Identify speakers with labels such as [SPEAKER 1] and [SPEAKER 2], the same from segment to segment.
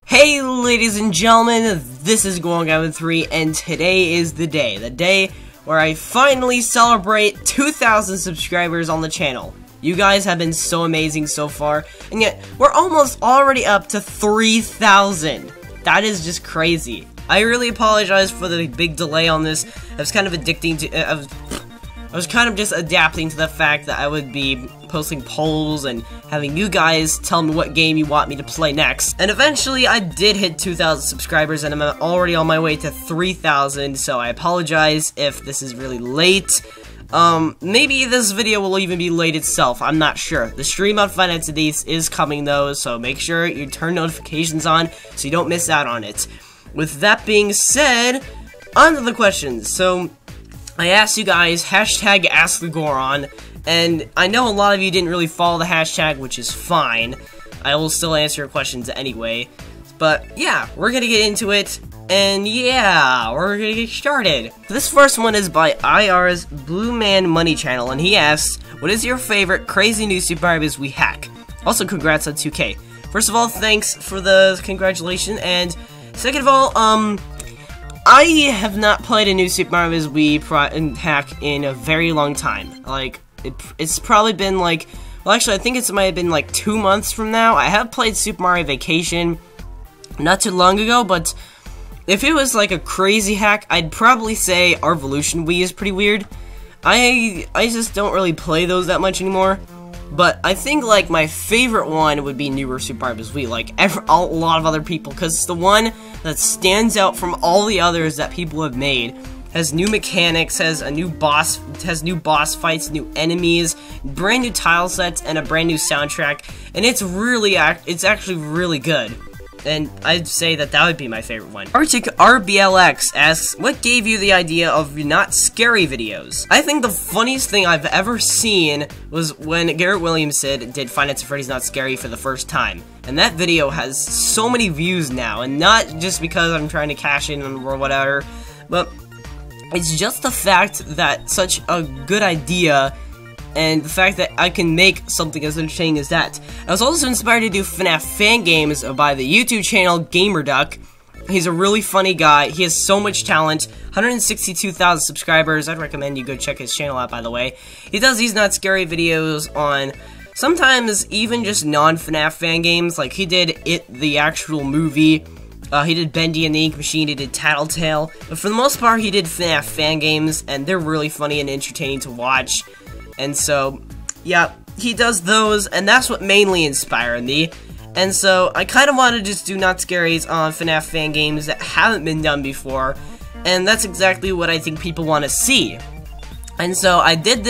[SPEAKER 1] Hey ladies and gentlemen, this is Gorgon3, and today is the day where I finally celebrate 2,000 subscribers on the channel. You guys have been so amazing so far, and yet we're almost already up to 3,000. That is just crazy. I really apologize for the big delay on this. I was kind of I was kind of just adapting to the fact that I would be posting polls and having you guys tell me what game you want me to play next. And eventually I did hit 2,000 subscribers, and I'm already on my way to 3,000, so I apologize if this is really late. Maybe this video will even be late itself, I'm not sure. The stream on Fanmade Games is coming though, so make sure you turn notifications on so you don't miss out on it. With that being said, on to the questions. So, I asked you guys, hashtag AskTheGoron, and I know a lot of you didn't really follow the hashtag, which is fine. I will still answer your questions anyway. But yeah, we're gonna get into it, and yeah, we're gonna get started. This first one is by IR's Blue Man Money Channel, and he asks, what is your favorite crazy new Super Mario Bros. Wii hack? Also, congrats on 2K. First of all, thanks for the congratulations, and second of all, I have not played a new Super Mario Bros. Wii hack in a very long time. Like, it's probably been like, well actually I think it might have been like 2 months from now. I have played Super Mario Vacation not too long ago, but if it was like a crazy hack, I'd probably say our Evolution Wii is pretty weird. I just don't really play those that much anymore. But I think, like, my favorite one would be newer Super Mario Bros. Wii, like, a lot of other people, because it's the one that stands out from all the others that people have made. Has new mechanics, has new boss fights, new enemies, brand new tile sets, and a brand new soundtrack, and it's actually really good. And I'd say that would be my favorite one. Arctic RBLX asks, what gave you the idea of not scary videos? I think the funniest thing I've ever seen was when Garrett Williamson did Five Nights at Freddy's Not Scary for the first time. And that video has so many views now, and not just because I'm trying to cash in or whatever, but it's just the fact that such a good idea, and the fact that I can make something as entertaining as that. I was also inspired to do FNAF fan games by the YouTube channel GamerDuck. He's a really funny guy. He has so much talent. 162,000 subscribers. I'd recommend you go check his channel out, by the way. He does these not scary videos on sometimes even just non-FNAF fan games. Like, he did It, the actual movie. He did Bendy and the Ink Machine, he did Tattletale. But for the most part, he did FNAF fan games, and they're really funny and entertaining to watch. And so, yeah, he does those, and that's what mainly inspired me. And so, I kind of want to just do not scaries on FNAF fan games that haven't been done before, and that's exactly what I think people want to see. And so, I did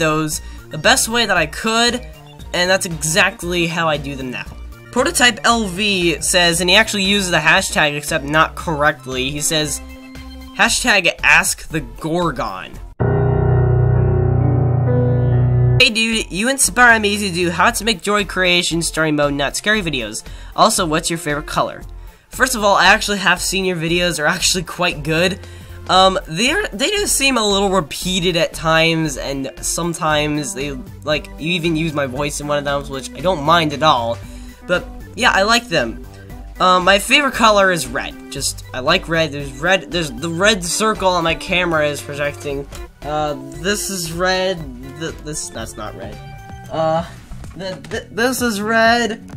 [SPEAKER 1] those the best way that I could, and that's exactly how I do them now. Prototype LV says, and he actually uses the hashtag except not correctly, he says, hashtag AskTheGorgon. Hey dude, you inspire me to do how to make joy creation story mode not scary videos. Also, what's your favorite color? First of all, I actually have seen your videos are actually quite good. They just seem a little repeated at times, and sometimes they, like, you even use my voice in one of them, which I don't mind at all. But, yeah, I like them. My favorite color is red. I like red. There's the red circle on my camera is projecting. This is red. That's not red. This is red.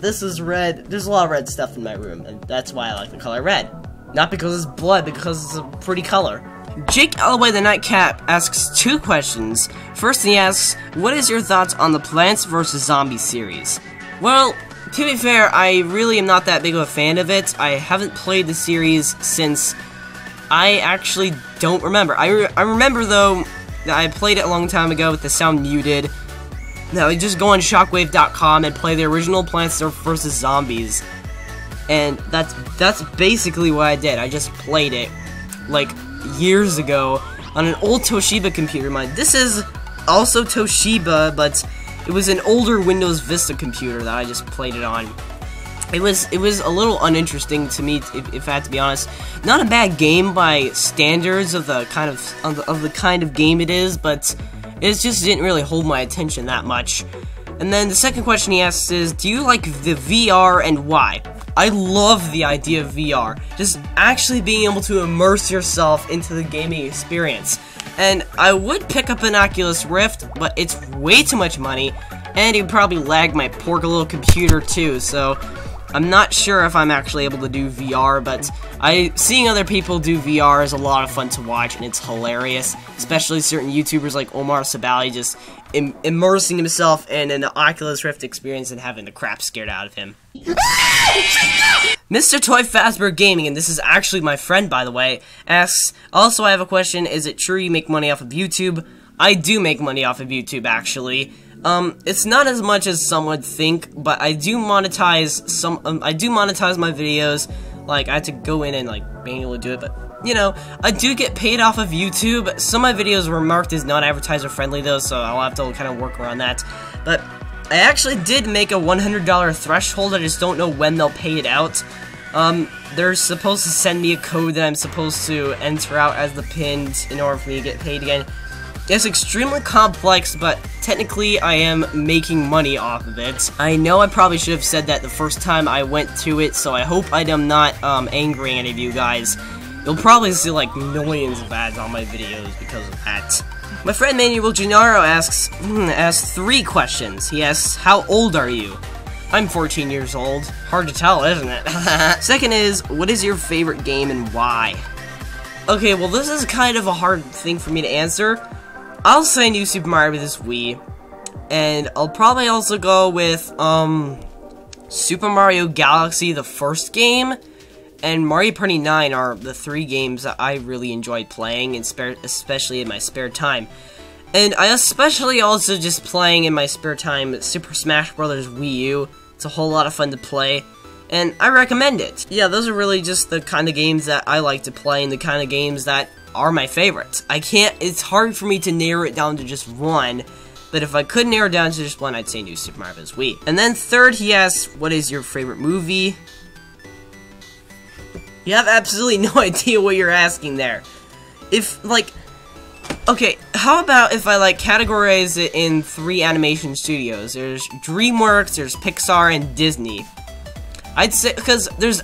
[SPEAKER 1] This is red. There's a lot of red stuff in my room, and that's why I like the color red. Not because it's blood, because it's a pretty color. Jake Alloway the Nightcap asks 2 questions. First, he asks, what is your thoughts on the Plants vs. Zombies series? Well, to be fair, I really am not that big of a fan of it. I haven't played the series since I actually don't remember. I remember, though, that I played it a long time ago with the sound muted. Now, I just go on shockwave.com and play the original Plants vs. Zombies. And that's basically what I did. I just played it, like, years ago on an old Toshiba computer of mine. This is also Toshiba, but it was an older Windows Vista computer that I just played it on. It was a little uninteresting to me, if I had to be honest. Not a bad game by standards of the kind of game it is, but It just didn't really hold my attention that much. And then the second question he asks is, do you like the VR and why? I love the idea of VR, just actually being able to immerse yourself into the gaming experience. And I would pick up an Oculus Rift, but it's way too much money, and it would probably lag my poor little computer too, so I'm not sure if I'm actually able to do VR, but seeing other people do VR is a lot of fun to watch, and it's hilarious, especially certain YouTubers like Omar Sabali just immersing himself in an Oculus Rift experience and having the crap scared out of him. Mr. Toy Fazbear Gaming, and this is actually my friend, by the way, asks, also I have a question, is it true you make money off of YouTube? I do make money off of YouTube, actually. It's not as much as some would think, but I do monetize my videos. Like, I had to go in and, like, manually do it, but, you know, I do get paid off of YouTube. Some of my videos were marked as not advertiser friendly, though, so I'll have to kind of work around that. But I actually did make a $100 threshold, I just don't know when they'll pay it out. They're supposed to send me a code that I'm supposed to enter out as the pin in order for me to get paid again. It's extremely complex, but technically I am making money off of it. I know I probably should have said that the first time I went to it, so I hope I am not angering any of you guys. You'll probably see like millions of ads on my videos because of that. My friend Manuel Gennaro asks 3 questions. He asks, how old are you? I'm 14 years old. Hard to tell, isn't it? Second is, what is your favorite game and why? Okay, well this is kind of a hard thing for me to answer. I'll say New Super Mario Bros. Wii, and I'll probably also go with, Super Mario Galaxy, the first game, and Mario Party 9 are the 3 games that I really enjoyed playing, especially in my spare time. And I especially also just playing in my spare time Super Smash Bros. Wii U. It's a whole lot of fun to play, and I recommend it. Yeah, those are really just the kind of games that I like to play, and the kind of games that are my favorites. It's hard for me to narrow it down to just one, but if I could narrow it down to just one, I'd say New Super Mario Bros. Wii. And then third, he asks, what is your favorite movie? You have absolutely no idea what you're asking there. Okay, how about if I, like, categorize it in 3 animation studios? There's DreamWorks, there's Pixar, and Disney. I'd say, because there's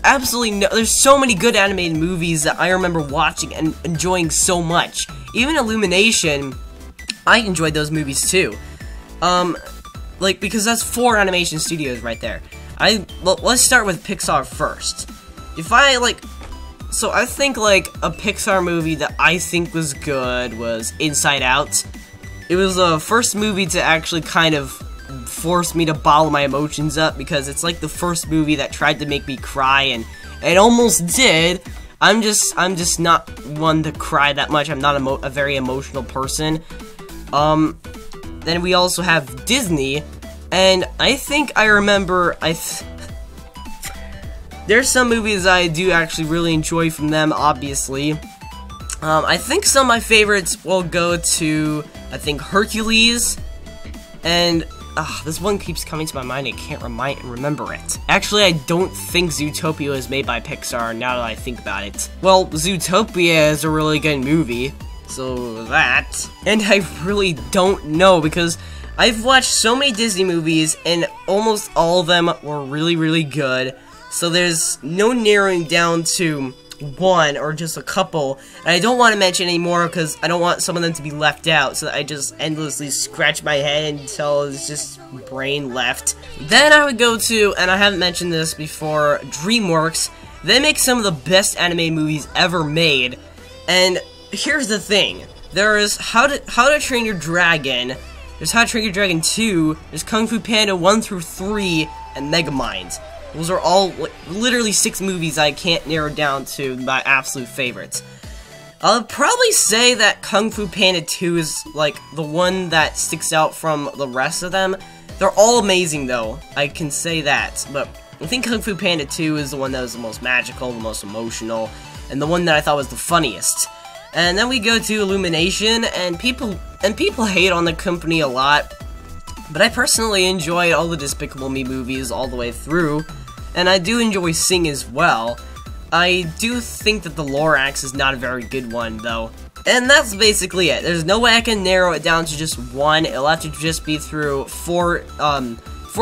[SPEAKER 1] so many good animated movies that I remember watching and enjoying so much. Even Illumination, I enjoyed those movies too. Because that's 4 animation studios right there. Let's start with Pixar first. So I think, like, a Pixar movie that I think was good was Inside Out. It was the first movie to actually kind of force me to bottle my emotions up, because it's like the first movie that tried to make me cry, and it almost did. I'm just not one to cry that much. I'm not a very emotional person. Then we also have Disney, and I think I remember, there's some movies I do actually really enjoy from them, obviously. I think some of my favorites will go to, I think, Hercules, and this one keeps coming to my mind, I can't remember it. Actually, I don't think Zootopia was made by Pixar, now that I think about it. Well, Zootopia is a really good movie, so that. And I really don't know, because I've watched so many Disney movies, and almost all of them were really, really good. So there's no narrowing down to one or just a couple, and I don't want to mention any more because I don't want some of them to be left out, so I just endlessly scratch my head until it's just brain left. Then I would go to, and I haven't mentioned this before, DreamWorks. They make some of the best animated movies ever made, and here's the thing. There is How to Train Your Dragon, there's How to Train Your Dragon 2, there's Kung Fu Panda 1 through 3, and Megamind. Those are all, literally 6 movies I can't narrow down to my absolute favorites. I'll probably say that Kung Fu Panda 2 is, like, the one that sticks out from the rest of them. They're all amazing, though. I can say that. But I think Kung Fu Panda 2 is the one that was the most magical, the most emotional, and the one that I thought was the funniest. And then we go to Illumination, and people hate on the company a lot. But I personally enjoyed all the Despicable Me movies all the way through, and I do enjoy Sing as well. I do think that the Lorax is not a very good one, though. And that's basically it. There's no way I can narrow it down to just one. It'll have to just be through four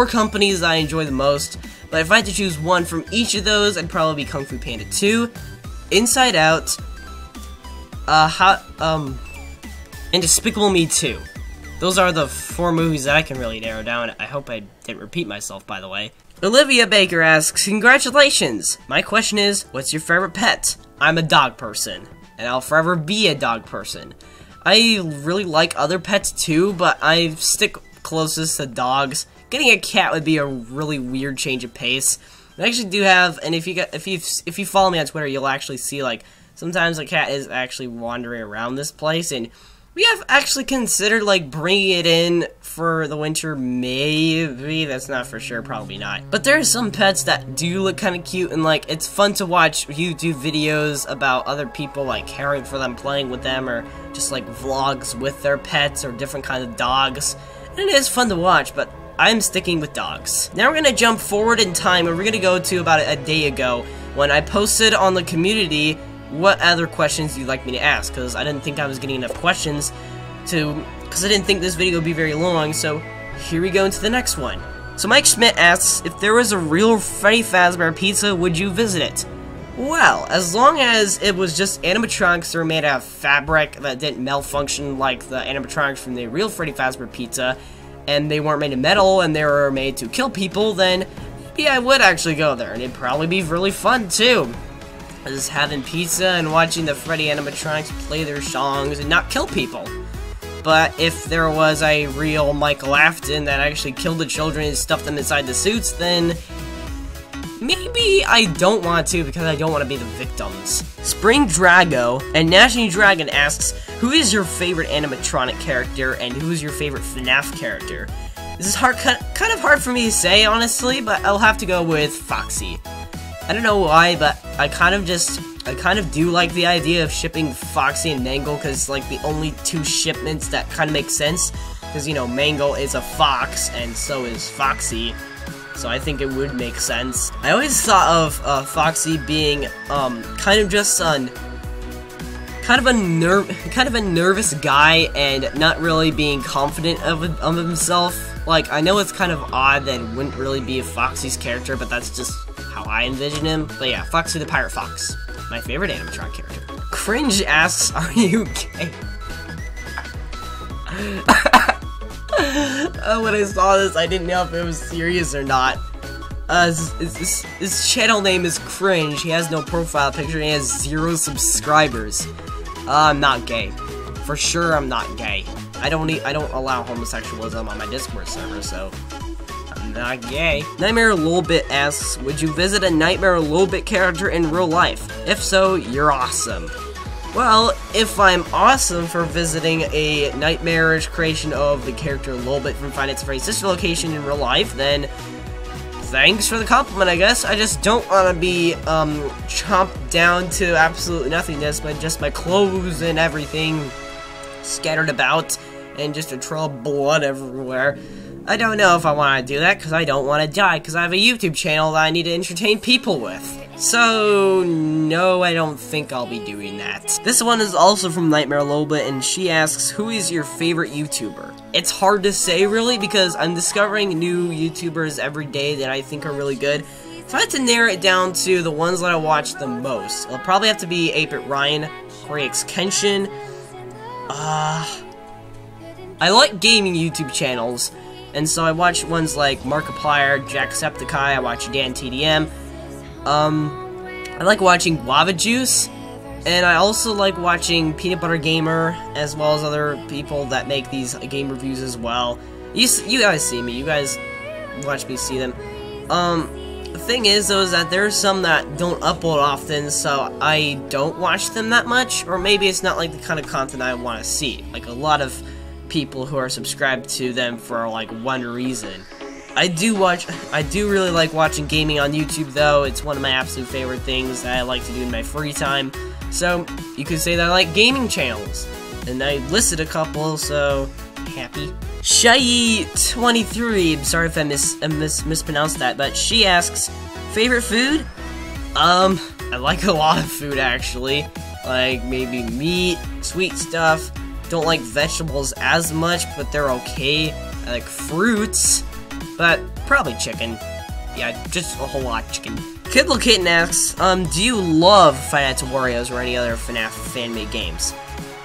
[SPEAKER 1] companies that I enjoy the most. But if I had to choose one from each of those, I'd probably be Kung Fu Panda 2, Inside Out, and Despicable Me 2. Those are the 4 movies that I can really narrow down. I hope I didn't repeat myself, by the way. Olivia Baker asks, congratulations! My question is, what's your favorite pet? I'm a dog person, and I'll forever be a dog person. I really like other pets too, but I stick closest to dogs. Getting a cat would be a really weird change of pace. I actually do have, and if you follow me on Twitter, you'll actually see, like, sometimes a cat is actually wandering around this place, and we have actually considered, like, bringing it in for the winter, maybe. That's not for sure, probably not. But there are some pets that do look kind of cute, and, like, it's fun to watch YouTube videos about other people, like, caring for them, playing with them, or just, like, vlogs with their pets, or different kinds of dogs. And it is fun to watch, but I'm sticking with dogs. Now we're gonna jump forward in time, and we're gonna go to about a day ago, when I posted on the community what other questions you'd like me to ask, because I didn't think I was getting enough questions because I didn't think this video would be very long, so here we go into the next one. So Mike Schmidt asks, if there was a real Freddy Fazbear pizza, would you visit it? Well, as long as it was just animatronics that were made out of fabric that didn't malfunction like the animatronics from the real Freddy Fazbear pizza, and they weren't made of metal, and they were made to kill people, then yeah, I would actually go there, and it'd probably be really fun, too. Just having pizza and watching the Freddy animatronics play their songs and not kill people. But if there was a real Michael Afton that actually killed the children and stuffed them inside the suits, then maybe I don't want to, because I don't want to be the victims. Spring Drago and National Dragon asks, who is your favorite animatronic character and who is your favorite FNAF character? This is kind of hard for me to say, honestly, but I'll have to go with Foxy. I don't know why, but I kind of do like the idea of shipping Foxy and Mangle, because it's like the only 2 shipments that kind of make sense, because, you know, Mangle is a fox, and so is Foxy. So I think it would make sense. I always thought of Foxy being kind of just kind of a nervous guy and not really being confident of himself. Like, I know it's kind of odd that it wouldn't really be Foxy's character, but that's just how I envision him. But yeah, Foxy the Pirate Fox, my favorite animatronic character. Cringe asks, are you gay? When I saw this, I didn't know if it was serious or not. His channel name is Cringe. He has no profile picture and he has 0 subscribers. I'm not gay. For sure, I'm not gay. I don't allow homosexualism on my Discord server, so I'm not gay. Nightmare Lolbit asks, would you visit a Nightmare Lolbit character in real life? If so, you're awesome. Well, if I'm awesome for visiting a nightmarish creation of the character Lolbit from Five Nights at Freddy's sister location in real life, then thanks for the compliment, I guess. I just don't want to be chomped down to absolute nothingness, but just my clothes and everything scattered about and just a trail of blood everywhere. I don't know if I want to do that because I don't want to die because I have a YouTube channel that I need to entertain people with. So, no, I don't think I'll be doing that. This one is also from Nightmare Lolbit, and she asks, who is your favorite YouTuber? It's hard to say, really, because I'm discovering new YouTubers every day that I think are really good. If I had to narrow it down to the ones that I watch the most, it'll probably have to be 8-Bit Ryan, Corey X Kenshin. I like gaming YouTube channels, and so I watch ones like Markiplier, Jacksepticeye, I watch Dan TDM. I like watching Guava Juice, and I also like watching Peanut Butter Gamer, as well as other people that make these game reviews as well. You guys see me, you guys watch me see them. The thing is, though, is that there's some that don't upload often, so I don't watch them that much, or maybe it's not like the kind of content I want to see. Like a lot of people who are subscribed to them for like one reason. I do really like watching gaming on YouTube, though. It's one of my absolute favorite things that I like to do in my free time. So, you could say that I like gaming channels. And I listed a couple, so happy. Shy23, sorry if I mispronounced that, but she asks, favorite food? I like a lot of food, actually. like maybe meat, sweet stuff. Don't like vegetables as much, but they're okay. I like fruits, but probably chicken. Yeah, just a whole lot of chicken. Kidle Kitten asks, do you love Five Nights at Wario's or any other FNAF fan-made games?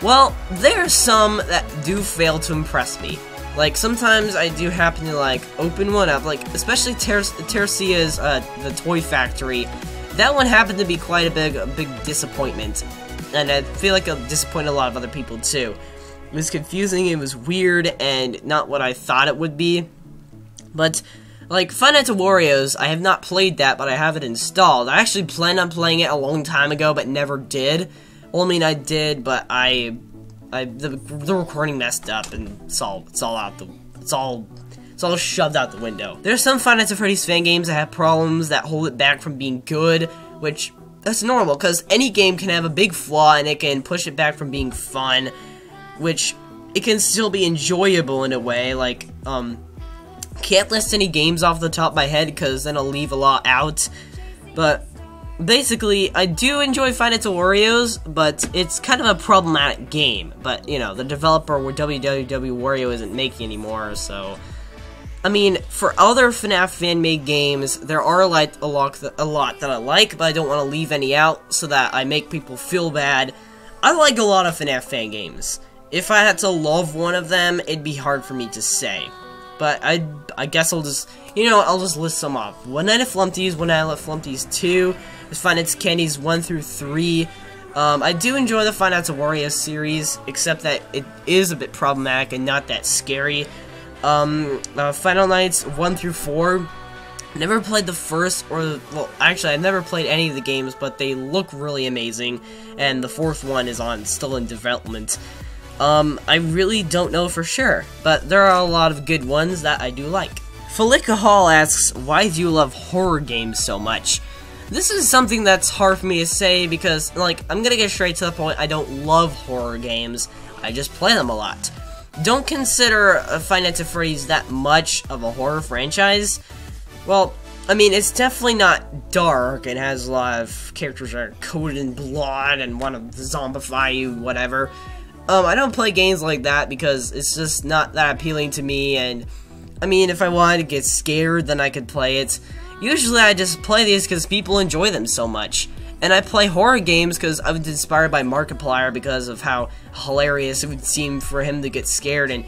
[SPEAKER 1] Well, there are some that do fail to impress me. Like, sometimes I do happen to, like, open one up, like, especially Tercia's, the Toy Factory. That one happened to be quite a big disappointment. And I feel like it disappointed a lot of other people, too. It was confusing, it was weird, and not what I thought it would be. But, like, Five Nights at Wario's, I have not played that, but I have it installed. I actually planned on playing it a long time ago, but never did. Well, I mean, I did, but the recording messed up, and it's all shoved out the window. There's some Five Nights at Freddy's fan games that have problems that hold it back from being good, which, that's normal, because any game can have a big flaw, and it can push it back from being fun, which, it can still be enjoyable in a way, like, can't list any games off the top of my head, because then I'll leave a lot out, but basically, I do enjoy Five Nights at Wario's, but it's kind of a problematic game. But, you know, the developer www Wario isn't making anymore, so... I mean, for other FNAF fan-made games, there are like a lot that I like, but I don't want to leave any out so that I make people feel bad. I like a lot of FNAF fan games. If I had to love one of them, it'd be hard for me to say. But I guess I'll just, you know, I'll just list some off. One Night at Flumpty's, One Night at Flumpty's 2, there's Five Nights at Candy's 1 through 3. I do enjoy the Five Nights at Wario's series, except that it is a bit problematic and not that scary. Final Nights 1 through 4. Never played the first, or, well, actually, I've never played any of the games, but they look really amazing, and the fourth one is still in development. I really don't know for sure, but there are a lot of good ones that I do like. Felica Hall asks, why do you love horror games so much? This is something that's hard for me to say because, like, I'm gonna get straight to the point, I don't love horror games, I just play them a lot. Don't consider Five Nights at Freddy's that much of a horror franchise. Well, I mean, it's definitely not dark, and has a lot of characters that are coated in blood and want to zombify you, whatever. I don't play games like that because it's just not that appealing to me, and I mean, if I wanted to get scared, then I could play it. Usually I just play these because people enjoy them so much. And I play horror games because I was inspired by Markiplier because of how hilarious it would seem for him to get scared, and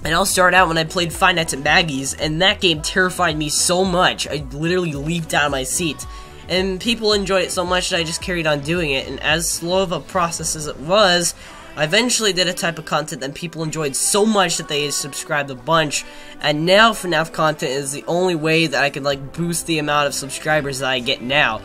[SPEAKER 1] I'll start out when I played Five Nights at Maggie's, and that game terrified me so much, I literally leaped out of my seat. And people enjoyed it so much that I just carried on doing it, and as slow of a process as it was, I eventually did a type of content that people enjoyed so much that they subscribed a bunch, and now FNAF content is the only way that I can, like, boost the amount of subscribers that I get now.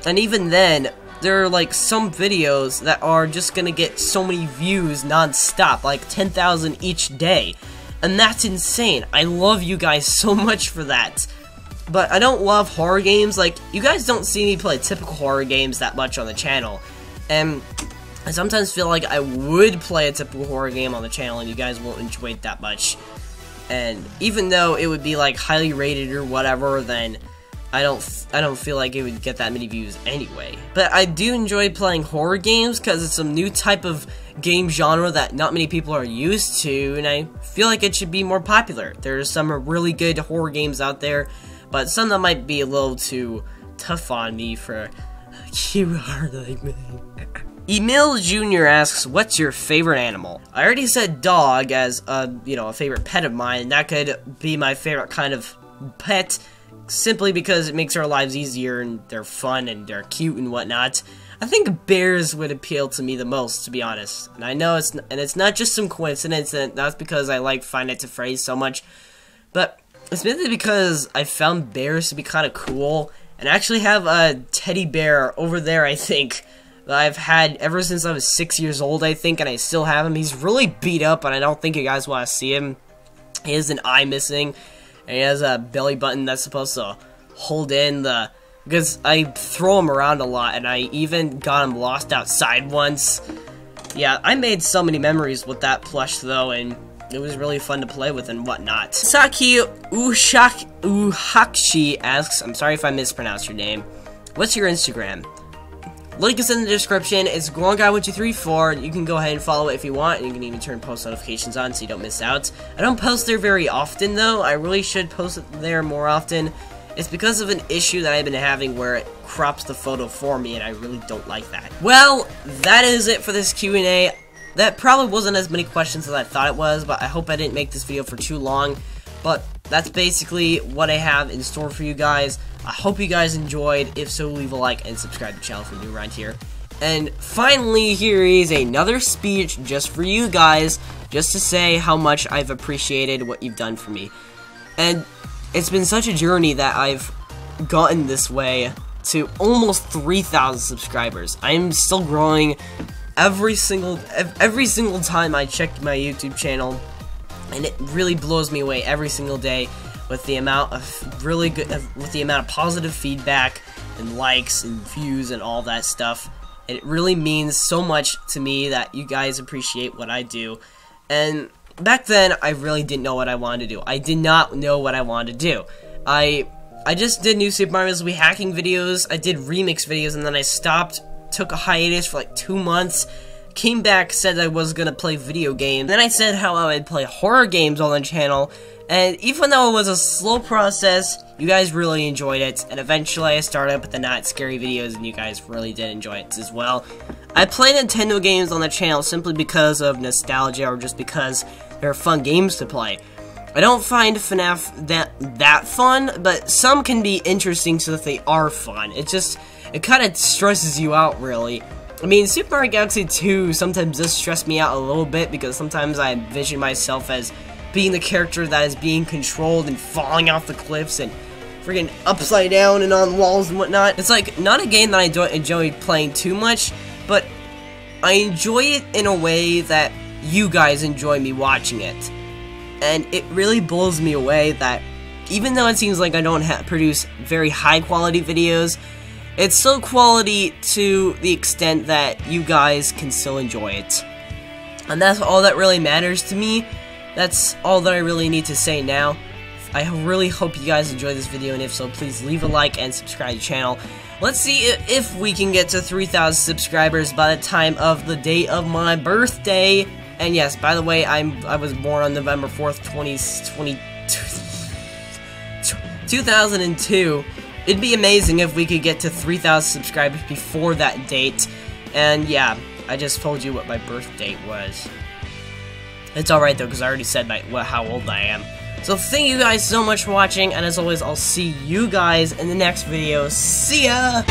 [SPEAKER 1] And even then, there are, like, some videos that are just gonna get so many views non-stop, like 10,000 each day. And that's insane. I love you guys so much for that. But I don't love horror games. Like, you guys don't see me play typical horror games that much on the channel. And I sometimes feel like I would play a typical horror game on the channel and you guys won't enjoy it that much. And even though it would be, like, highly rated or whatever, then I don't feel like it would get that many views anyway. But I do enjoy playing horror games because it's some new type of game genre that not many people are used to, and I feel like it should be more popular. There's some really good horror games out there, but some that might be a little too tough on me for a cute heart like me. Emil Jr. asks, what's your favorite animal? I already said dog as a favorite pet of mine, and that could be my favorite kind of pet, simply because it makes our lives easier, and they're fun, and they're cute, and whatnot. I think bears would appeal to me the most, to be honest. And I know it's not just some coincidence, and that's because I like Five Nights at Freddy's so much, but it's mainly because I found bears to be kind of cool, and I actually have a teddy bear over there, I think, that I've had ever since I was 6 years old, I think, and I still have him. He's really beat up, and I don't think you guys want to see him. He has an eye missing, and he has a belly button that's supposed to hold in the... because I throw him around a lot, and I even got him lost outside once. Yeah, I made so many memories with that plush, though, and it was really fun to play with and whatnot. Saki Uhakshi asks, I'm sorry if I mispronounced your name, what's your Instagram? Link is in the description. It's GornGuy1234. You can go ahead and follow it if you want, and you can even turn post notifications on so you don't miss out. I don't post there very often, though. I really should post there more often. It's because of an issue that I've been having where it crops the photo for me, and I really don't like that. Well, that is it for this Q&A. That probably wasn't as many questions as I thought it was, but I hope I didn't make this video for too long. But that's basically what I have in store for you guys. I hope you guys enjoyed. If so, leave a like and subscribe to the channel if you're new around here. And finally, here is another speech just for you guys, just to say how much I've appreciated what you've done for me. And it's been such a journey that I've gotten this way to almost 3,000 subscribers. I'm still growing every single time I check my YouTube channel, and it really blows me away every single day with the amount of positive feedback and likes and views and all that stuff. And it really means so much to me that you guys appreciate what I do. And back then, I really didn't know what I wanted to do. I did not know what I wanted to do. I just did new Super Mario Wii hacking videos, I did remix videos, and then I stopped, took a hiatus for like 2 months, came back, said I was gonna play video games, then I said how I would play horror games on the channel, and even though it was a slow process, you guys really enjoyed it, and eventually I started up with the not scary videos, and you guys really did enjoy it as well. I play Nintendo games on the channel simply because of nostalgia, or just because they're fun games to play. I don't find FNAF that fun, but some can be interesting so that they are fun. It kind of stresses you out, really. I mean, Super Mario Galaxy 2 sometimes does stress me out a little bit, because sometimes I envision myself as being the character that is being controlled and falling off the cliffs and freaking upside down and on walls and whatnot. It's like, not a game that I don't enjoy playing too much, but I enjoy it in a way that you guys enjoy me watching it. And it really blows me away that even though it seems like I don't produce very high quality videos, it's still quality to the extent that you guys can still enjoy it. And that's all that really matters to me. That's all that I really need to say now. I really hope you guys enjoyed this video, and if so, please leave a like and subscribe to the channel. Let's see if we can get to 3,000 subscribers by the time of the day of my birthday. And yes, by the way, I was born on November 4th, 2002. It'd be amazing if we could get to 3,000 subscribers before that date. And yeah, I just told you what my birth date was. It's alright though, because I already said how old I am. So thank you guys so much for watching, and as always, I'll see you guys in the next video. See ya!